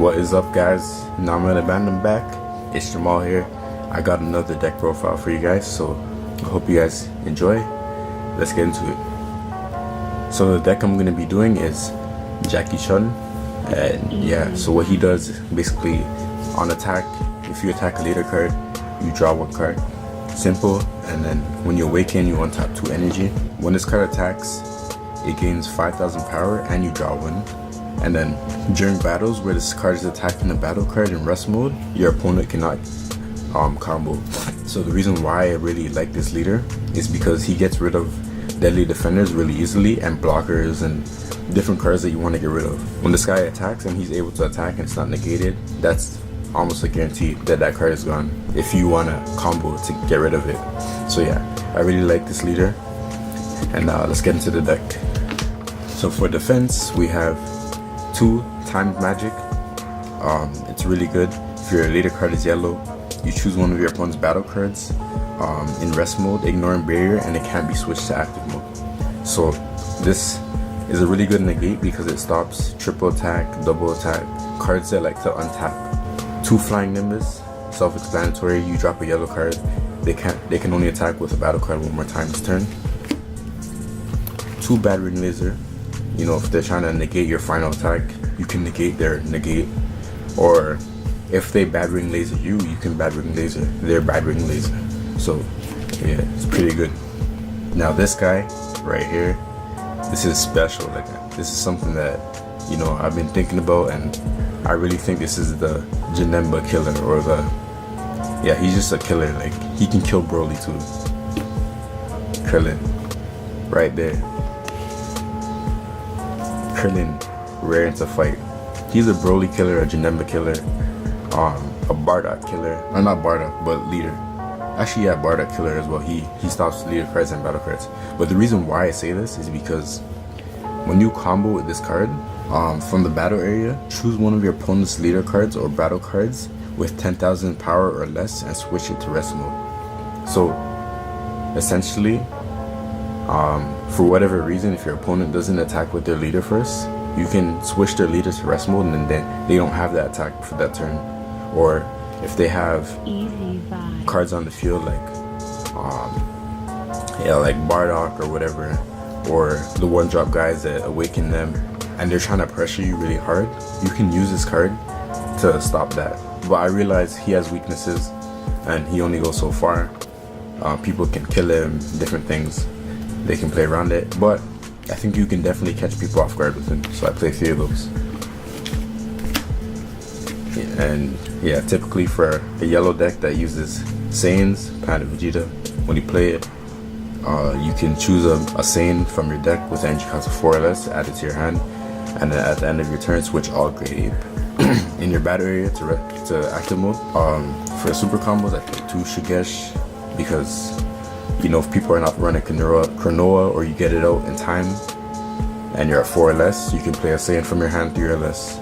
What is up, guys? Now I'm gonna band them back. It's Jamal here. I got another deck profile for you guys, so I hope you guys enjoy. Let's get into it. So the deck I'm gonna be doing is Jackie Chun, and yeah, so what he does basically on attack, if you attack a leader card, you draw one card. Simple. And then when you awaken, you untap 2 energy. When this card attacks, it gains 5,000 power and you draw one. And then during battles where this card is attacking a battle card in rest mode, your opponent cannot combo. So the reason why I really like this leader is because he gets rid of deadly defenders really easily and blockers and different cards that you want to get rid of. When this guy attacks and he's able to attack and it's not negated, that's almost a guarantee that that card is gone if you want to combo to get rid of it. So yeah, I really like this leader. And let's get into the deck. So for defense, we have 2 timed magic. It's really good. If your leader card is yellow, you choose one of your opponent's battle cards in rest mode, ignoring barrier, and it can't be switched to active mode. So this is a really good negate because it stops triple attack, double attack, cards that like to untap. 2 flying nimbus, self-explanatory. You drop a yellow card, they can only attack with a battle card 1 more time this turn. 2 battering laser. You know, if they're trying to negate your final attack, you can negate their negate, or if they battering laser you, you can battering laser their battering laser. So yeah, it's pretty good. Now this guy right here, this is special. Like, this is something that, you know, I've been thinking about, and I really think this is the Janemba killer, or the, yeah, he's just a killer. Like, he can kill Broly too. Krillin, right there. Krillin, raring to fight. He's a Broly killer, a Janemba killer, a Bardock killer. Or not Bardock, but leader. Actually, yeah, Bardock killer as well. He stops leader cards and battle cards. But the reason why I say this is because when you combo with this card, from the battle area, choose one of your opponent's leader cards or battle cards with 10,000 power or less and switch it to rest mode. So essentially, for whatever reason, if your opponent doesn't attack with their leader first, you can switch their leader to rest mode, and then they don't have that attack for that turn. Or if they have Eazy Vibezz cards on the field like yeah, like Bardock or whatever, or the 1-drop guys that awaken them and they're trying to pressure you really hard, you can use this card to stop that. But I realize he has weaknesses and he only goes so far. People can kill him, different things, they can play around it, but I think you can definitely catch people off guard with him. So I play 3 of those. And yeah, typically for a yellow deck that uses Saiyans, Panda Vegeta, when you play it, you can choose a Saiyan from your deck with energy cost of 4 or less, add it to your hand, and then at the end of your turn, switch all grade Ape in your battle area to active mode. For super combos, I play 2 Shigesh because, you know, if people are not running Kronoa or you get it out in time and you're at 4 or less, you can play a Saiyan from your hand 3 or less.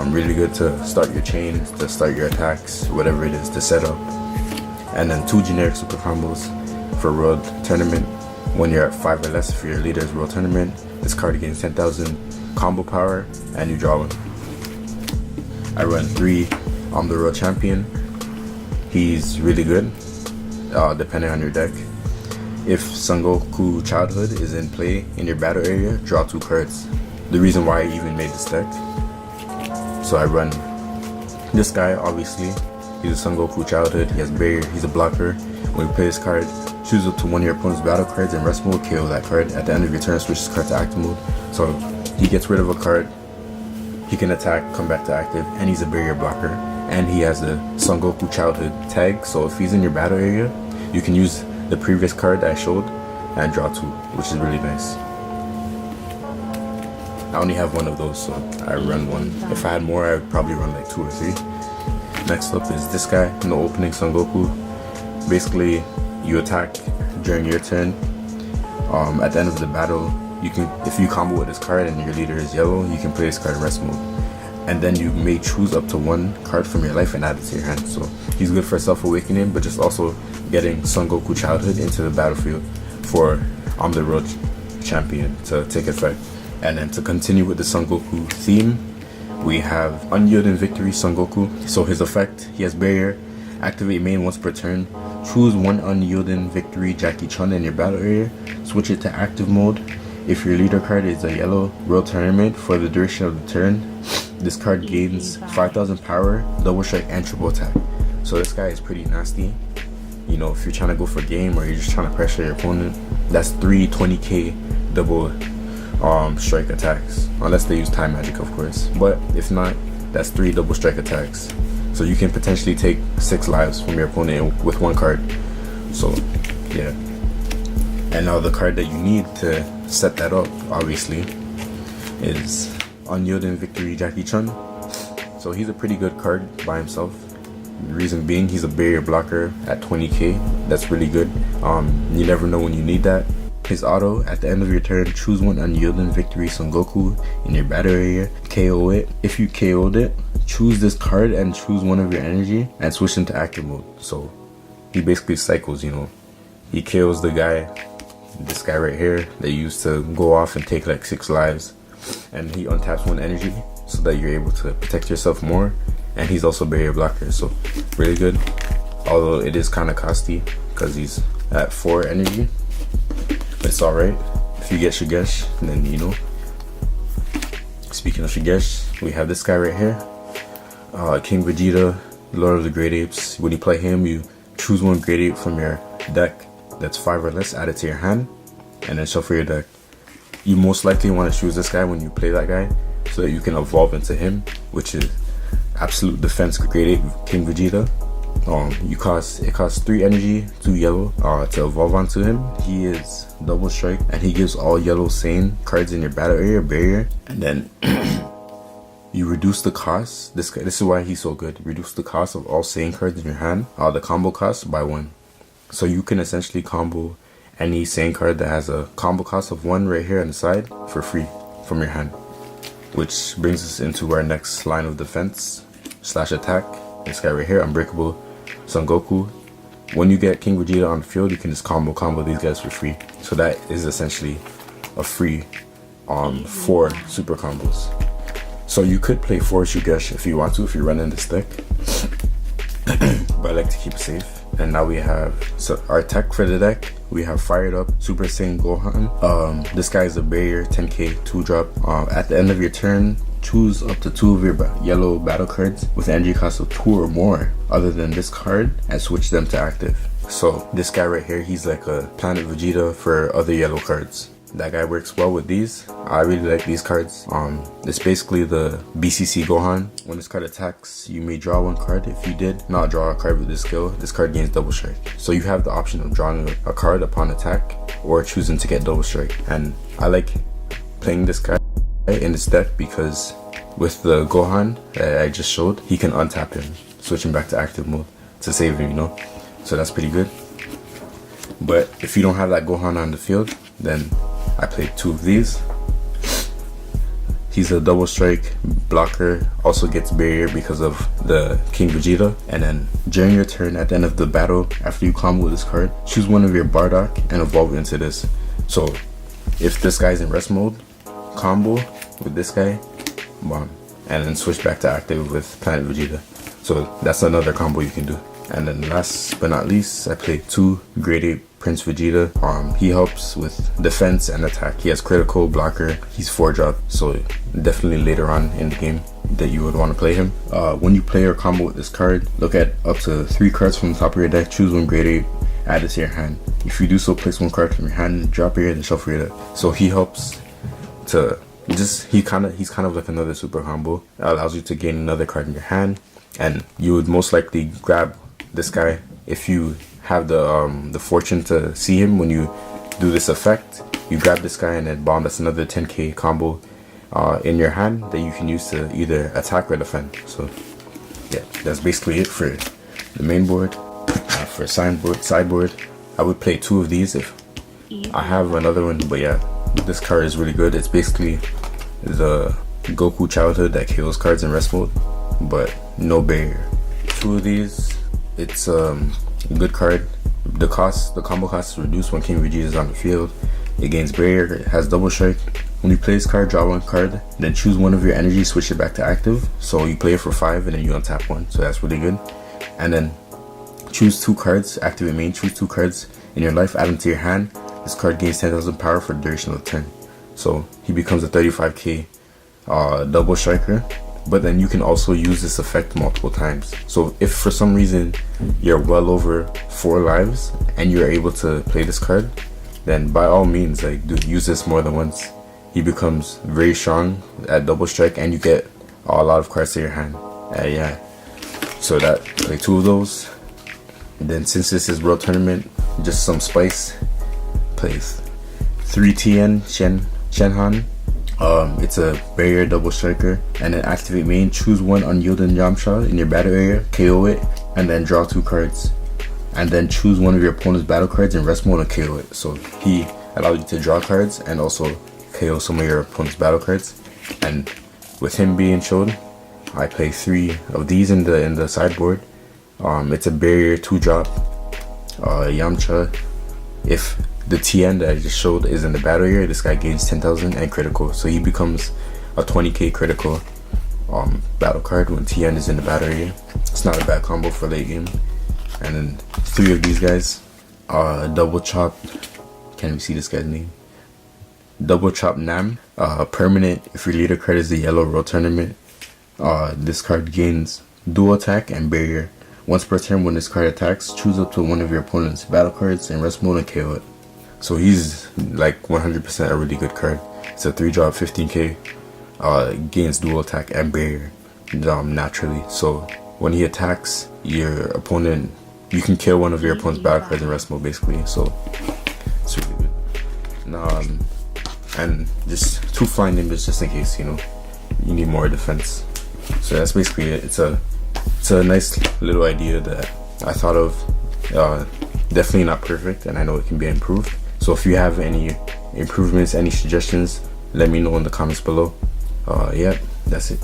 Really good to start your chains, to start your attacks, whatever it is, to set up. And then 2 generic super combos for World Tournament. When you're at 5 or less for your leader's World Tournament, this card gains 10,000 combo power and you draw 1. I run 3 on the World Champion. He's really good, depending on your deck. If Sangoku Childhood is in play in your battle area, draw 2 cards. The reason why I even made this deck. So I run this guy, obviously. He's a Sangoku Childhood, he has barrier, he's a blocker. When you play this card, choose up to one of your opponent's battle cards in rest mode, KO that card. At the end of your turn, switch this card to active mode. So he gets rid of a card, he can attack, come back to active, and he's a barrier blocker. And he has the Sangoku Childhood tag, so if he's in your battle area, you can use the previous card that I showed and draw 2, which is really nice. I only have 1 of those, so I run 1. If I had more, I would probably run like 2 or 3. Next up is this guy, no opening Sangoku. Basically, you attack during your turn. At the end of the battle, you can, if you combo with this card and your leader is yellow, you can play this card in rest mode. And then you may choose up to 1 card from your life and add it to your hand. So he's good for self-awakening, but just also getting Sangoku Childhood into the battlefield for the World Champion to take effect. And then to continue with the Son Goku theme, we have Unyielding Victory Son Goku. So his effect, he has barrier. Activate main once per turn. Choose one Unyielding Victory Jackie Chun in your battle area. Switch it to active mode. If your leader card is a yellow World Tournament for the duration of the turn, this card gains 5,000 power, double strike, and triple attack. So this guy is pretty nasty. You know, if you're trying to go for game or you're just trying to pressure your opponent, that's 3 20k double strike attacks, unless they use time magic, of course. But if not, that's 3 double strike attacks. So you can potentially take 6 lives from your opponent with one card. So yeah. And now the card that you need to set that up, obviously, is Unyielding Victory Jackie Chun. So he's a pretty good card by himself. The reason being, he's a barrier blocker at 20k. That's really good. You never know when you need that. His auto, at the end of your turn, choose one Unyielding Victory Son Goku in your battle area, KO it. If you KO'd it, choose this card and choose one of your energy and switch into active mode. So he basically cycles, you know. He KOs the guy, this guy right here, that used to go off and take like 6 lives, and he untaps one energy so that you're able to protect yourself more. And he's also barrier blocker, so really good. Although it is kind of costly because he's at 4 energy, but it's alright. If you get Shigesh, then you know. Speaking of Shigesh, we have this guy right here, King Vegeta, Lord of the Great Apes. When you play him, you choose one Great Ape from your deck that's 5 or less, add it to your hand, and then shuffle your deck. You most likely want to choose this guy when you play that guy, so that you can evolve into him, which is absolute defense Great Ape King Vegeta. It costs 3 energy, 2 yellow to evolve onto him. He is double strike, and he gives all yellow Saiyan cards in your battle area barrier, and then you reduce the cost. This is why he's so good. Reduce the cost of all Saiyan cards in your hand, the combo cost, by 1. So you can essentially combo any Saiyan card that has a combo cost of 1 right here on the side for free from your hand. Which brings us into our next line of defense / attack. This guy right here, Unbreakable Son Goku. When you get King Vegeta on the field, you can just combo these guys for free. So that is essentially a free 4 super combos. So you could play 4 Shugesh if you want to, if you're running this deck. But I like to keep it safe. And now we have our tech for the deck. We have Fired Up Super Saiyan Gohan. This guy is a barrier 10k 2-drop. At the end of your turn, choose up to 2 of your yellow battle cards with energy cost of 2 or more other than this card and switch them to active. So this guy right here, he's like a Planet Vegeta for other yellow cards. That guy works well with these. I really like these cards. It's basically the BCC Gohan. When this card attacks, you may draw 1 card. If you did not draw a card with this skill, this card gains double strike. So you have the option of drawing a card upon attack or choosing to get double strike. And I like playing this guy in this deck because with the Gohan that I just showed, he can untap him, switching back to active mode to save him, you know. So that's pretty good. But if you don't have that Gohan on the field, then I played 2 of these. He's a double strike blocker, also gets barrier because of the King Vegeta. And then during your turn, at the end of the battle, after you combo with this card, choose one of your Bardock and evolve into this. So if this guy's in rest mode, combo with this guy, bomb, and then switch back to active with Planet Vegeta. So that's another combo you can do. And then last but not least, I played 2 Great Ape Prince Vegeta. He helps with defense and attack. He has critical, blocker. He's 4-drop, so definitely later on in the game that you would want to play him. When you play or combo with this card, look at up to 3 cards from the top of your deck. Choose 1 Great Ape, add it to your hand. If you do so, place 1 card from your hand, drop your head, and shuffle your deck. So he helps to he's kind of like another super combo. It allows you to gain another card in your hand, and you would most likely grab this guy if you have the fortune to see him. When you do this effect, you grab this guy and then bomb. That's another 10k combo in your hand that you can use to either attack or defend. So yeah, that's basically it for the main board. For sideboard, I would play 2 of these if I have another one, but yeah, this card is really good. It's basically the Goku childhood that kills cards in rest mode, but no barrier. 2 of these. It's a good card. The combo cost is reduced when King Vegeta is on the field. It gains barrier, it has double strike, When you play this card, draw one card, then choose one of your energies, switch it back to active. So you play it for 5 and then you untap one, so that's really good. And then choose 2 cards, activate main, choose 2 cards in your life, add them to your hand. This card gains 10,000 power for the duration of the turn. So he becomes a 35k double striker. But then you can also use this effect multiple times. So if for some reason you're well over 4 lives and you're able to play this card, then by all means, like, dude, use this more than once. He becomes very strong at double strike, and you get a lot of cards to your hand. Yeah. So that, play 2 of those. And then since this is World Tournament, just some spice. Plays 3 TN Shenhan. It's a barrier double striker, and then activate main, choose one unyielding Yamcha in your battle area, KO it, and then draw 2 cards. And then choose one of your opponent's battle cards in rest mode and KO it. So he allows you to draw cards and also KO some of your opponent's battle cards. And with him being shown, I play 3 of these in the sideboard. It's a barrier 2-drop Yamcha. If the TN that I just showed is in the battle area, this guy gains 10,000 and critical, so he becomes a 20k critical battle card when TN is in the battle area. It's not a bad combo for late game. And then 3 of these guys, double chop, can't even see this guy's name, double chop Nam, permanent. If your leader card is the yellow World Tournament, this card gains dual attack and barrier. Once per turn, when this card attacks, choose up to one of your opponent's battle cards in rest mode and KO it. So he's like 100% a really good card. It's a 3-drop 15k, gains dual attack and barrier naturally. So when he attacks your opponent, you can kill one of your opponent's battle cards in rest mode basically. So it's really good. And just 2 flying nimbus just in case, you know, you need more defense. So that's basically it. It's a nice little idea that I thought of. Definitely not perfect, and I know it can be improved. So if you have any improvements, any suggestions, let me know in the comments below. Yeah, that's it.